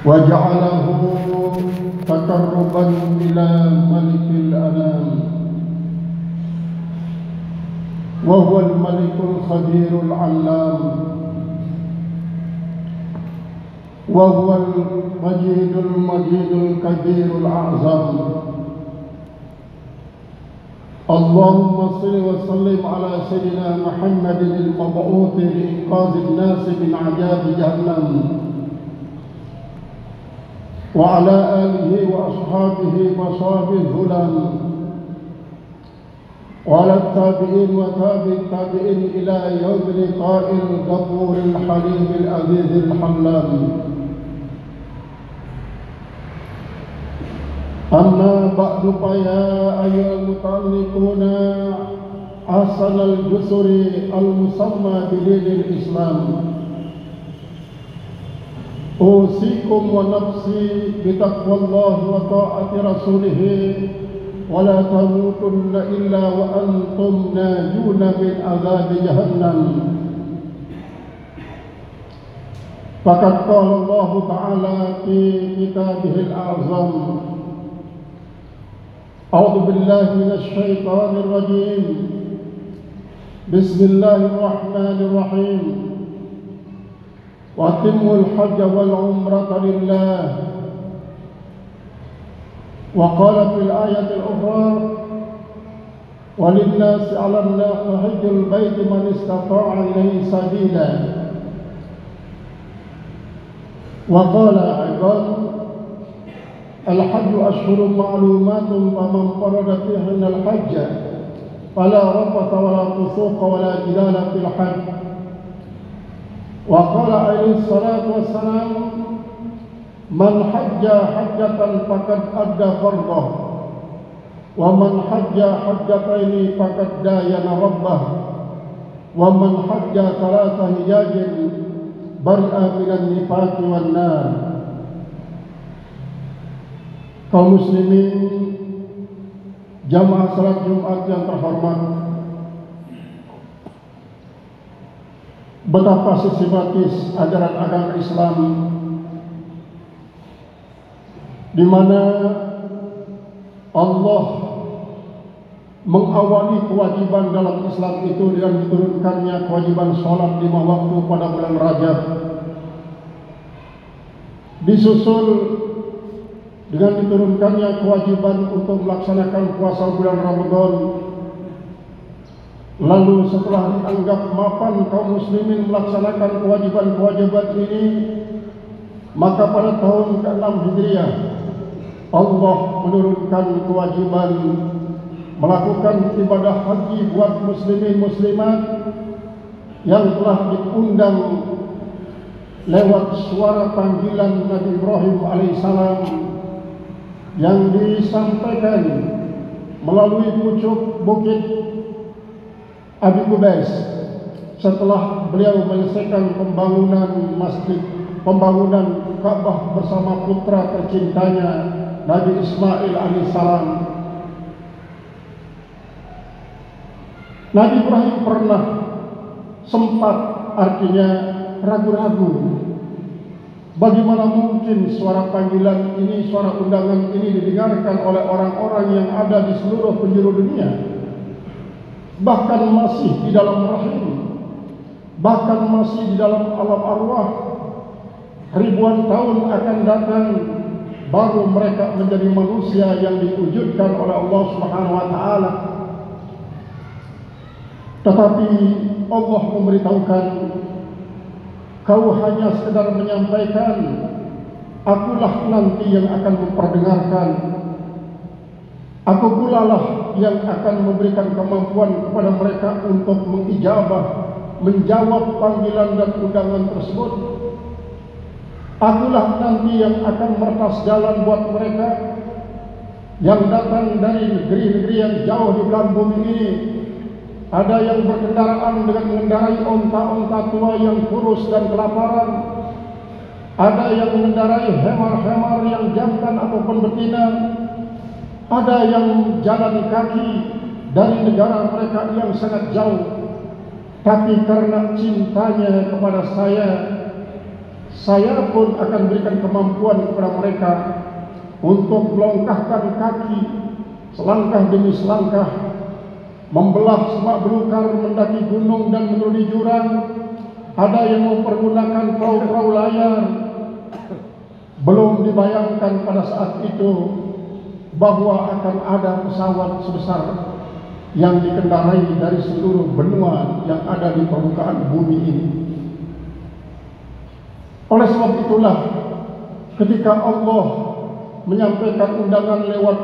وجعله تقربا إلى ملك الأنام، وهو الملك الخبير العلام، وهو المجيد المجيد الكبير الأعظم. اللهم صل وسلم على سيدنا محمد المبعوث لإنقاذ الناس من عذاب جهنم، وعلى آله وأصحابه وصحبه الهدى، وعلى التابعين وتابع التابعين إلى يوم لقاء الغفور الحليم العزيز الحلام. أما بعد فيا أيها المتعلقون أحسن الجسر المسمى بدين الإسلام، أوصيكم ونفسي بتقوى الله وطاعة رسوله، ولا تموتن إلا وأنتم ناجون من عذاب جهنم. فقد قال الله تعالى في كتابه الأعظم: أعوذ بالله من الشيطان الرجيم، بسم الله الرحمن الرحيم، وأتموا الحج والعمرة لله. وقال في الآية الأخرى: وللناس على الله حج البيت من استطاع إليه سبيلا. وقال أيضا: الحج أشهر معلومات، فمن فرض فيهن الحج فلا رفث ولا فسوق ولا جدال في الحج. وقال عليه الصلاة والسلام: من حج حجة فقد أدى فرضه، ومن حج حجتين فقد داين ربه، ومن حج ثلاث حجاج برئ من النفاق والنار. Kaum muslimin jamaah salat Jumat yang terhormat, betapa sistematis ajaran agama Islam, di mana Allah mengawali kewajiban dalam Islam itu dengan diturunkannya kewajiban sholat 5 waktu pada bulan Rajab, disusul dengan diturunkannya kewajiban untuk melaksanakan puasa bulan Ramadan. Lalu setelah dianggap mapan kaum muslimin melaksanakan kewajiban-kewajiban ini, maka pada tahun ke-6 Hijriah Allah menurunkan kewajiban melakukan ibadah haji buat muslimin muslimat yang telah diundang lewat suara panggilan Nabi Ibrahim alaihissalam yang disampaikan melalui pucuk bukit Abi Qubais setelah beliau menyelesaikan pembangunan Ka'bah bersama putra tercintanya Nabi Ismail alaihissalam. Nabi Ibrahim pernah sempat artinya ragu-ragu, bagaimana mungkin suara panggilan ini, suara undangan ini didengarkan oleh orang-orang yang ada di seluruh penjuru dunia, bahkan masih di dalam rahim, bahkan masih di dalam alam arwah. Ribuan tahun akan datang baru mereka menjadi manusia yang diwujudkan oleh Allah Subhanahu wa taala. Tetapi Allah memberitahukan, kau hanya sekedar menyampaikan, akulah nanti yang akan memperdengarkan. Aku pula lah yang akan memberikan kemampuan kepada mereka untuk mengijabah, menjawab panggilan dan undangan tersebut. Akulah nanti yang akan meretas jalan buat mereka yang datang dari negeri-negeri yang jauh di belahan bumi ini. Ada yang berkendaraan dengan mengendarai onta-onta tua yang kurus dan kelaparan. Ada yang mengendarai hemar-hemar yang jantan ataupun betina. Ada yang jalan kaki dari negara mereka yang sangat jauh. Tapi karena cintanya kepada saya, saya pun akan berikan kemampuan kepada mereka untuk melangkahkan kaki selangkah demi selangkah, membelah semak belukar, mendaki gunung dan menuruni jurang. Ada yang mempergunakan perahu-perahu layar. Belum dibayangkan pada saat itu bahwa akan ada pesawat sebesar yang dikendarai dari seluruh benua yang ada di permukaan bumi ini. Oleh sebab itulah, ketika Allah menyampaikan undangan lewat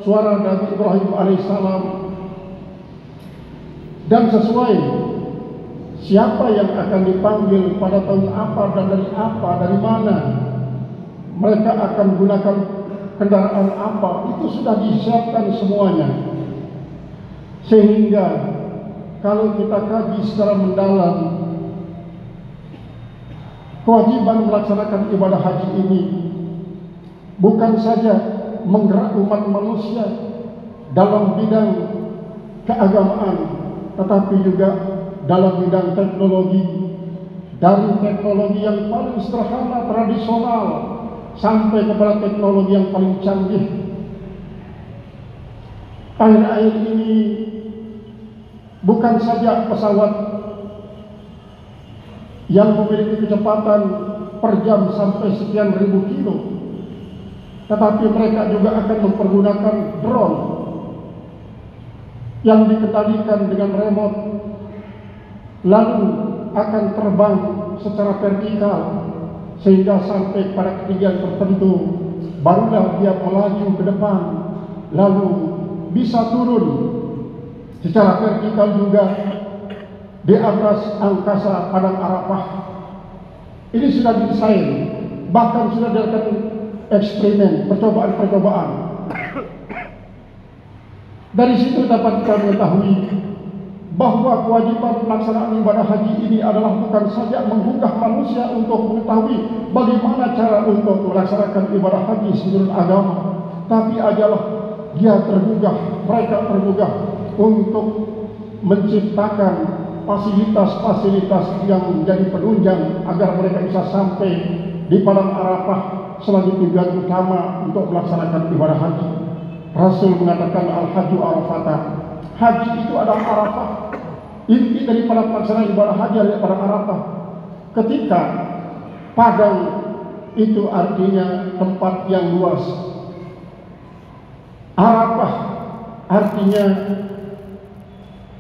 suara Nabi Ibrahim alaihissalam, dan sesuai siapa yang akan dipanggil pada tahun apa dan dari mana, mereka akan gunakan kendaraan apa, itu sudah disiapkan semuanya. Sehingga kalau kita kaji secara mendalam, kewajiban melaksanakan ibadah haji ini bukan saja menggerak umat manusia dalam bidang keagamaan, tetapi juga dalam bidang teknologi, dari teknologi yang paling sederhana tradisional sampai kepada teknologi yang paling canggih. Akhir-akhir ini bukan saja pesawat yang memiliki kecepatan per jam sampai sekian ribu kilo, tetapi mereka juga akan mempergunakan drone yang dikendalikan dengan remote, lalu akan terbang secara vertikal sehingga sampai pada ketinggian tertentu, barulah dia melaju ke depan, lalu bisa turun secara vertikal juga di atas angkasa padang Arafah. Ini sudah didesain, bahkan sudah dilakukan eksperimen, percobaan-percobaan. Dari situ dapat kita mengetahui bahwa kewajiban pelaksanaan ibadah haji ini adalah bukan saja menggugah manusia untuk mengetahui bagaimana cara untuk melaksanakan ibadah haji seluruh agama, tapi adalah dia mereka tergugah untuk menciptakan fasilitas-fasilitas yang menjadi penunjang agar mereka bisa sampai di padang Arafah sebagai tujuan utama untuk melaksanakan ibadah haji. Rasul mengatakan al-hajju Arafatah. Haji itu adalah Arafah. Inti daripada pelaksanaan ibadah haji adalah padang Arafah. Ketika padang itu artinya tempat yang luas, Arafah artinya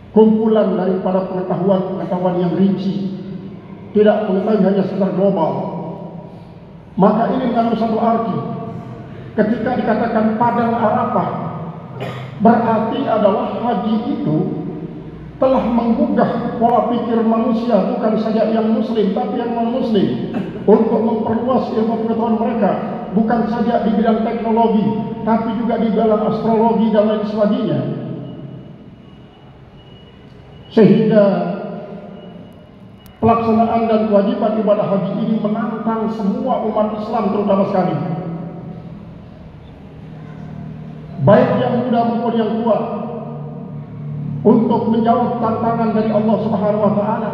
kumpulan daripada pengetahuan yang rinci, tidak mengetahui hanya secara global. Maka ini mengandung satu arti. Ketika dikatakan padang Arafah, berarti adalah haji itu telah menggugah pola pikir manusia, bukan saja yang muslim tapi yang non-muslim, untuk memperluas ilmu pengetahuan mereka, bukan saja di bidang teknologi tapi juga di dalam astrologi dan lain sebagainya. Sehingga pelaksanaan dan kewajiban ibadah haji ini menantang semua umat Islam terutama sekali, baik yang muda maupun yang tua, untuk menjawab tantangan dari Allah Subhanahu wa taala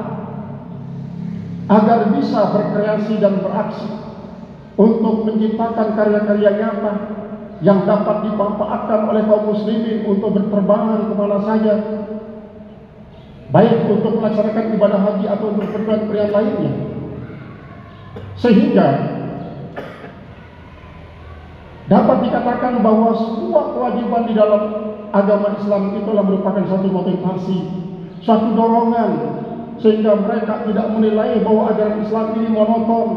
agar bisa berkreasi dan beraksi untuk menciptakan karya-karya nyata yang dapat dimanfaatkan oleh kaum muslimin untuk berterbangan kemana saja, baik untuk melaksanakan ibadah haji atau untuk keperluan lainnya. Sehingga dapat dikatakan bahwa semua kewajiban di dalam agama Islam itulah merupakan satu motivasi, suatu dorongan, sehingga mereka tidak menilai bahwa ajaran Islam ini monoton.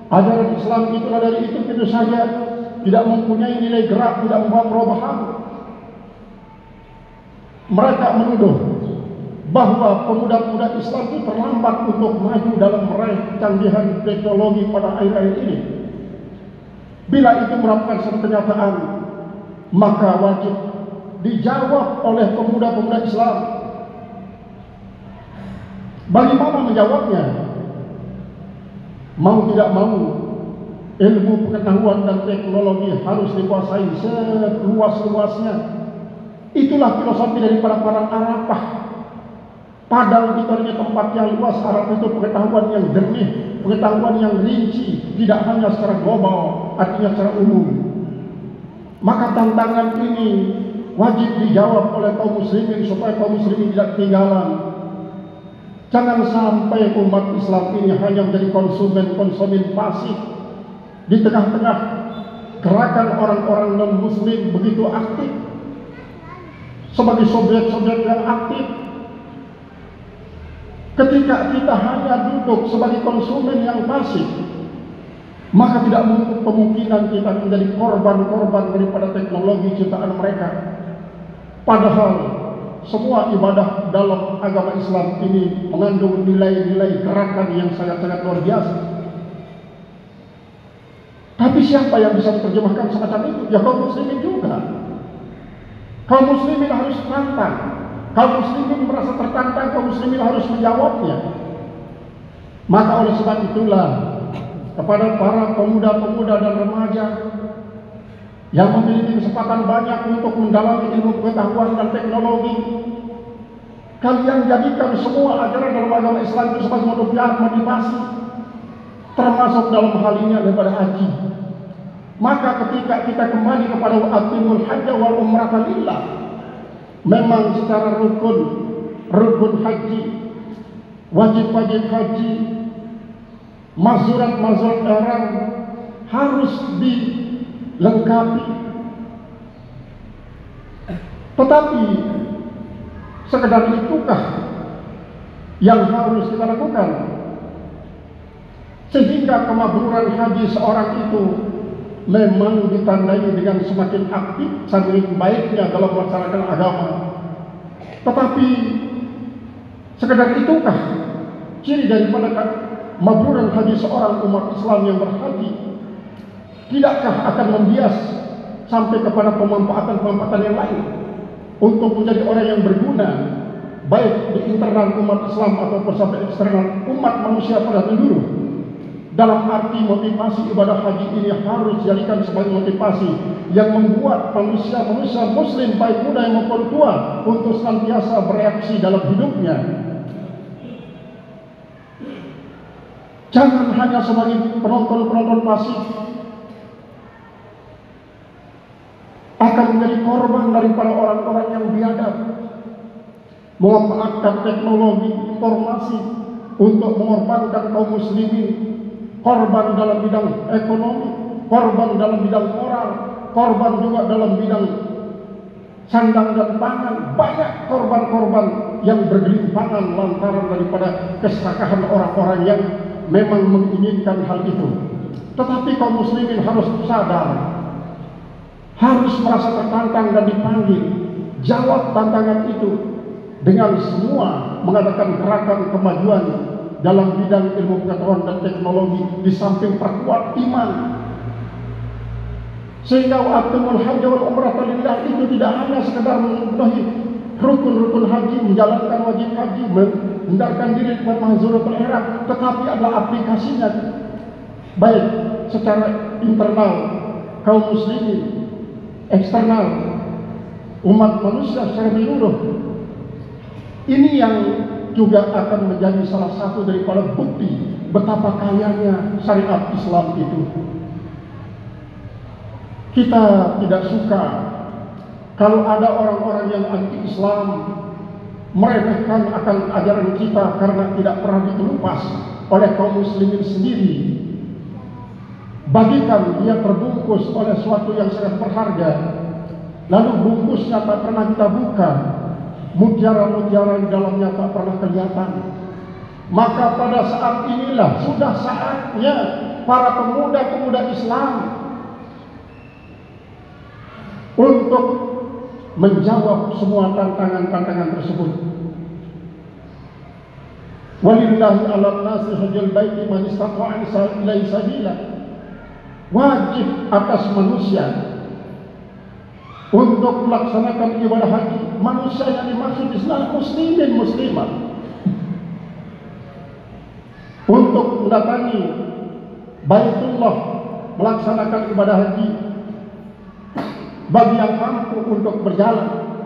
Ajaran Islam itulah dari itu saja, tidak mempunyai nilai gerak, tidak membawa perubahan. Mereka menuduh bahwa pemuda-pemuda Islam itu terlambat untuk maju dalam meraih kecanggihan teknologi pada akhir-akhir ini. Bila itu merupakan satu kenyataan, maka wajib dijawab oleh pemuda-pemuda Islam. Bagaimana menjawabnya? Mau tidak mau, ilmu pengetahuan dan teknologi harus dikuasai seluas-luasnya. Itulah filosofi daripada padang Arafah. Padahal kita punya tempat yang luas, Arab itu pengetahuan yang jernih, pengetahuan yang rinci, tidak hanya secara global, artinya secara umum. Maka tantangan ini wajib dijawab oleh kaum muslimin supaya kaum muslimin tidak ketinggalan. Jangan sampai umat Islam ini hanya menjadi konsumen pasif di tengah-tengah gerakan orang-orang non-muslim begitu aktif sebagai subjek-subjek yang aktif. Ketika kita hanya duduk sebagai konsumen yang pasif, maka tidak menutup kemungkinan kita menjadi korban-korban daripada teknologi ciptaan mereka. Padahal semua ibadah dalam agama Islam ini mengandung nilai-nilai gerakan yang sangat-sangat luar biasa. Tapi siapa yang bisa menerjemahkan semacam itu? Ya kaum muslimin juga. Kaum muslimin harus tantang. Kaum muslimin merasa tertantang, kaum muslimin harus menjawabnya. Maka oleh sebab itulah kepada para pemuda-pemuda dan remaja yang memiliki kesempatan banyak untuk mendalami ilmu pengetahuan dan teknologi, kalian jadikan semua ajaran dalam agama Islam itu sebagai motivasi, termasuk dalam hal ini daripada haji. Maka ketika kita kembali kepada atimul hajja wal umrata lillah, memang secara rukun haji, wajib haji, mazurat ihram harus dilengkapi. Tetapi sekedar itukah yang harus kita lakukan sehingga kemabruran haji seorang itu memang ditandai dengan semakin aktif semakin baiknya dalam melaksanakan agama? Tetapi sekedar itukah ciri daripada mabruran haji seorang umat Islam yang berhaji? Tidakkah akan membias sampai kepada pemanfaatan yang lain untuk menjadi orang yang berguna baik di internal umat Islam ataupun sampai eksternal umat manusia pada menyeluruh? Dalam arti motivasi ibadah haji ini harus dijadikan sebagai motivasi yang membuat manusia-manusia muslim baik muda maupun tua untuk senantiasa bereaksi dalam hidupnya. Jangan hanya sebagai penonton pasif, akan menjadi korban daripada orang-orang yang biadab, memanfaatkan teknologi informasi untuk mengorbankan kaum muslimin, korban dalam bidang ekonomi, korban dalam bidang moral, korban juga dalam bidang sandang dan pangan. Banyak korban-korban yang bergelimpangan lantaran daripada keserakahan orang-orang yang memang menginginkan hal itu. Tetapi kaum muslimin harus sadar, harus merasa tertantang dan dipanggil. Jawab tantangan itu dengan semua mengadakan gerakan kemajuan dalam bidang ilmu pengetahuan dan teknologi, di samping perkuat iman, sehingga atimul hajj wal umrah lillah itu tidak hanya sekedar memenuhi rukun haji, menjalankan wajib haji, menghindarkan diri dari mahzuratul ihram, tetapi adalah aplikasinya baik secara internal kaum muslimin, eksternal umat manusia secara menyeluruh. Ini yang juga akan menjadi salah satu daripada bukti betapa kayanya syariat Islam itu. Kita tidak suka kalau ada orang-orang yang anti-Islam meremehkan akan ajaran kita karena tidak pernah dikelupas oleh kaum muslimin sendiri. Bagikan dia terbungkus oleh sesuatu yang sangat berharga, lalu bungkusnya tak pernah kita buka, mutiara-mutiara di dalamnya tak pernah kelihatan. Maka pada saat inilah sudah saatnya para pemuda-pemuda Islam untuk menjawab semua tantangan-tantangan tersebut. Walillahi 'alan nasi hajjul baiti man istata'a ilaihi sabila. Wajib atas manusia untuk melaksanakan ibadah haji. Manusia yang dimaksud di sana muslimin muslimat, untuk mendatangi Baitullah melaksanakan ibadah haji. Bagi yang mampu untuk berjalan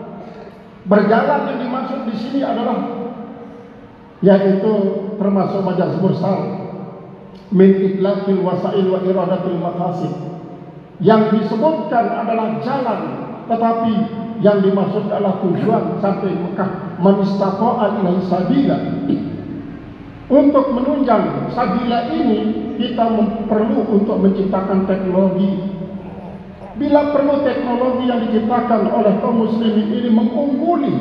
yang dimaksud di sini adalah yaitu termasuk majas mursal min itlaqil wasail wa iradatil maqasid. Yang disebutkan adalah jalan, tetapi yang dimaksud adalah tujuan sampai Mekah. Man istata'a ilaihi sabila. Untuk menunjang sabila ini kita perlu untuk menciptakan teknologi. Bila perlu teknologi yang diciptakan oleh kaum muslimin ini mengungguli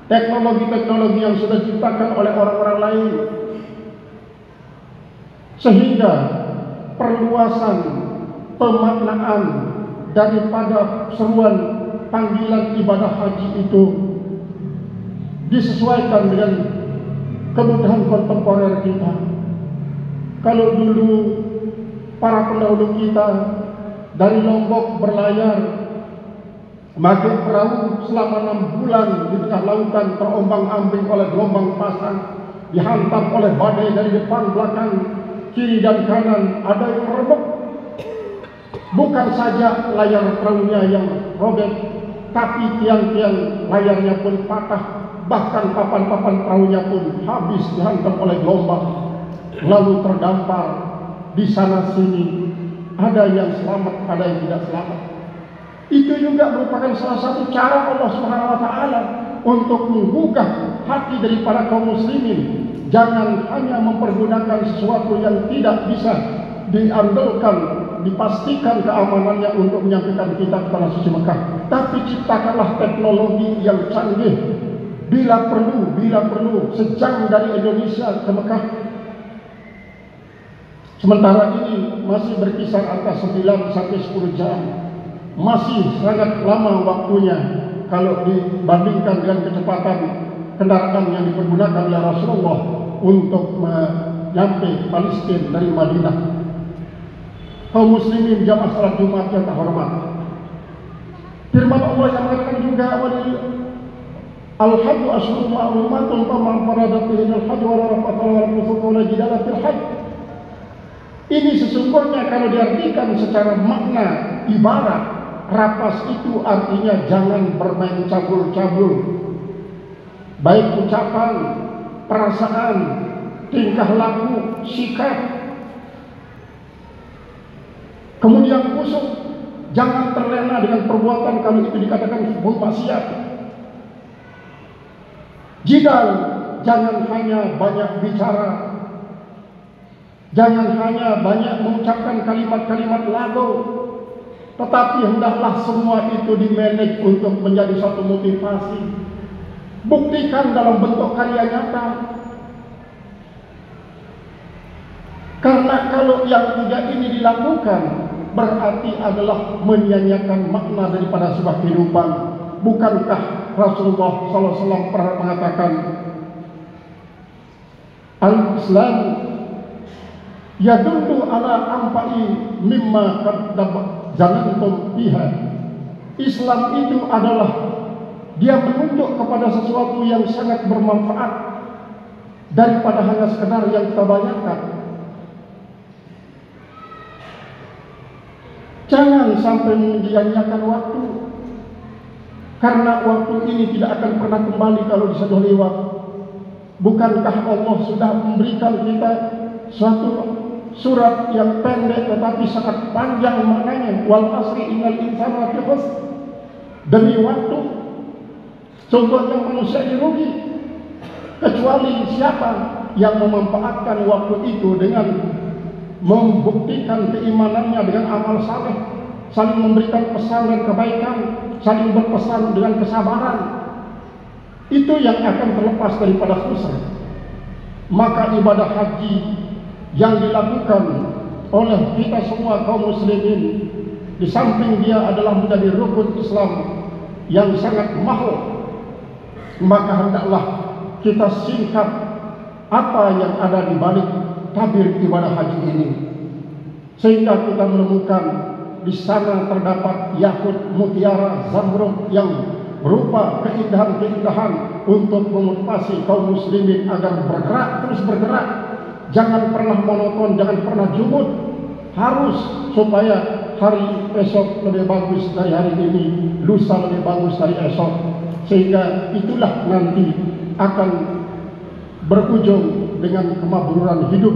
teknologi-teknologi yang sudah diciptakan oleh orang-orang lain, sehingga perluasan pemaknaan daripada seruan panggilan ibadah haji itu disesuaikan dengan kebutuhan kontemporer kita. Kalau dulu para pendahulu kita dari Lombok berlayar pakai perahu selama 6 bulan di tengah lautan, terombang-ambing oleh gelombang pasang, dihantam oleh badai dari depan, belakang, kiri dan kanan, ada yang merebek. Bukan saja layar perahunya yang robek, tapi tiang-tiang layarnya pun patah, bahkan papan-papan perahunya pun habis dihantam oleh gelombang, lalu terdampar di sana sini. Ada yang selamat, ada yang tidak selamat. Itu juga merupakan salah satu cara Allah Subhanahu wa taala untuk menggugah hati daripada kaum muslimin. Jangan hanya mempergunakan sesuatu yang tidak bisa diandalkan, dipastikan keamanannya untuk menyampaikan kita kepada suci Mekah, tapi ciptakanlah teknologi yang canggih. Bila perlu sejam dari Indonesia ke Mekah. Sementara ini masih berkisar antara 9 sampai 10 jam. Masih sangat lama waktunya kalau dibandingkan dengan kecepatan kendaraan yang dipergunakan oleh Rasulullah untuk menyampai Palestina dari Madinah. Kaum muslimin jamaah salat Jumat yang terhormat, firman Allah yang mengatakan juga, al-hajju asyhurun ma'lumatun faman farada fihi al-hajj wa la rafata wa la fusuqa wa la jidala fil hajj. Ini sesungguhnya kalau diartikan secara makna ibarat, rapas itu artinya jangan bermain cabul-cabul, baik ucapan, perasaan, tingkah laku, sikap. Kemudian kusuk, jangan terlena dengan perbuatan kalau itu dikatakan sebuah maksiat. Jidal, jangan hanya banyak bicara, jangan hanya banyak mengucapkan kalimat-kalimat lagu, tetapi hendaklah semua itu dimanage untuk menjadi suatu motivasi. Buktikan dalam bentuk karya nyata. Karena kalau yang 3 ini dilakukan, berarti adalah menyia-nyiakan makna daripada sebuah kehidupan. Bukankah Rasulullah SAW pernah mengatakan, al-Islam yadullu ala anfa'i mimma zanantum biha. Islam itu adalah dia menunjuk kepada sesuatu yang sangat bermanfaat daripada hanya sekedar yang kita bayangkan. Jangan sampai menyia-nyiakan waktu, karena waktu ini tidak akan pernah kembali kalau sudah lewat. Bukankah Allah sudah memberikan kita suatu surat yang pendek tetapi sangat panjang maknanya, wal asri innal insana lafi khusr. Demi waktu, sungguhnya manusia dirugi, kecuali siapa yang memanfaatkan waktu itu dengan membuktikan keimanannya dengan amal saleh, saling memberikan pesan dan kebaikan, saling berpesan dengan kesabaran. Itu yang akan terlepas daripada khusr. Maka ibadah haji yang dilakukan oleh kita semua kaum muslimin, di samping dia adalah menjadi rukun Islam yang sangat mahal, maka hendaklah kita singkat apa yang ada di balik tabir ibadah haji ini, sehingga kita menemukan di sana terdapat yakut, mutiara, zamrud yang berupa keindahan-keindahan untuk memotivasi kaum muslimin agar bergerak, terus bergerak. Jangan pernah monoton, jangan pernah jumud. Harus supaya hari esok lebih bagus dari hari ini, lusa lebih bagus dari esok. Sehingga itulah nanti akan berujung dengan kemabruran hidup.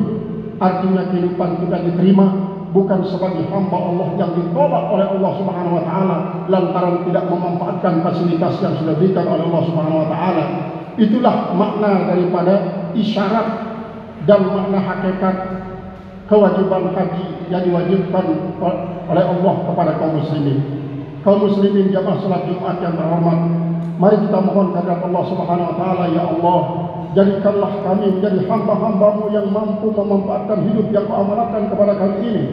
Artinya kehidupan kita diterima bukan sebagai hamba Allah yang ditolak oleh Allah Subhanahu wa taala lantaran tidak memanfaatkan fasilitas yang sudah diberikan oleh Allah Subhanahu wa taala. Itulah makna daripada isyarat dan makna hakikat kewajiban haji yang diwajibkan oleh Allah kepada kaum muslimin. Kaum muslimin jamaah salat Jumat yang terhormat, mari kita mohon kepada Allah Subhanahu wa taala, ya Allah, jadikanlah kami menjadi hamba-hambamu yang mampu memanfaatkan hidup yang kau amanahkan kepada kami ini